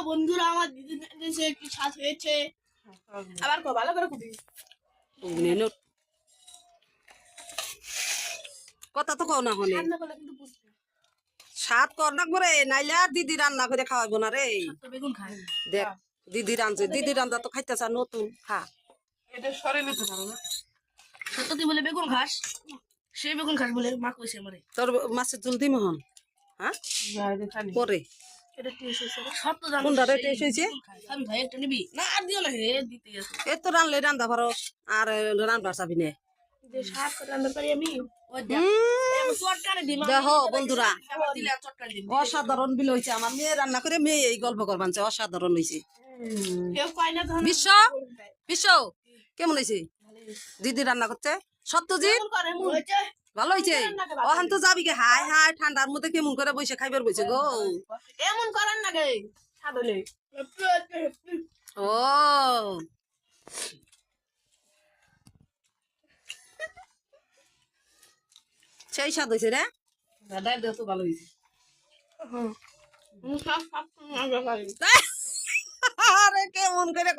বন্ধুরা আমার দিদি দেশে কি স্বাদ হয়েছে আবার ভালো করে কুবি কথা তো কও না হলে রান্না করলে কিন্তু বুঝবে স্বাদ কর না করে নাইলে আর দিদি রান্না করে খাওয়াবো না রে তো বেগুন খায় দেখ দিদি রাঁধছে দিদি রান্না তো খাইতে চা নতুন খা এটা সরে নিতে পারো না সত্যি বলে বেগুন ঘাস সে বেগুন ঘাস বলে মা কইছে আমারে তোর মাছের ঝুল দিই মোহন হ্যাঁ পরে এটা টেস্ট হইছে সত্য জানো কোনটা রে টেস্ট হয়েছে আমি ভাই একটা নিবি না আর দিও না হে দিতে গেছে এ তো রানলে রান্দা পারো আর রান্নার চাবি নে যে স্বাদ করে রান্না পারি আমি ওই দেখ আমি চটকারে দিই দেখো বন্ধুরা দিলে আর চটকারে দিই অসাধারণ বিল হয়েছে আমার মেয়ে রান্না করে মেয়ে এই গল্প করবানছে অসাধারণ হয়েছে কেউ পায় না ধর বিশ্ব বিশ্ব কেমন হয়েছে দিদি রান্না করছে সত্যজিৎ করে মন হইছে ভালো হয়েছে ওখান তো যাবি গে হাই হাই ঠান্ডার মধ্যে কেমন করে বসে খাইবার বসে গো এমন করেন না গে স্বাদ হলে ও সেই স্বাদ হয়েছে রে ডাল দেওয়া তো ভালো হয়েছে সব সব আরে কেমন করে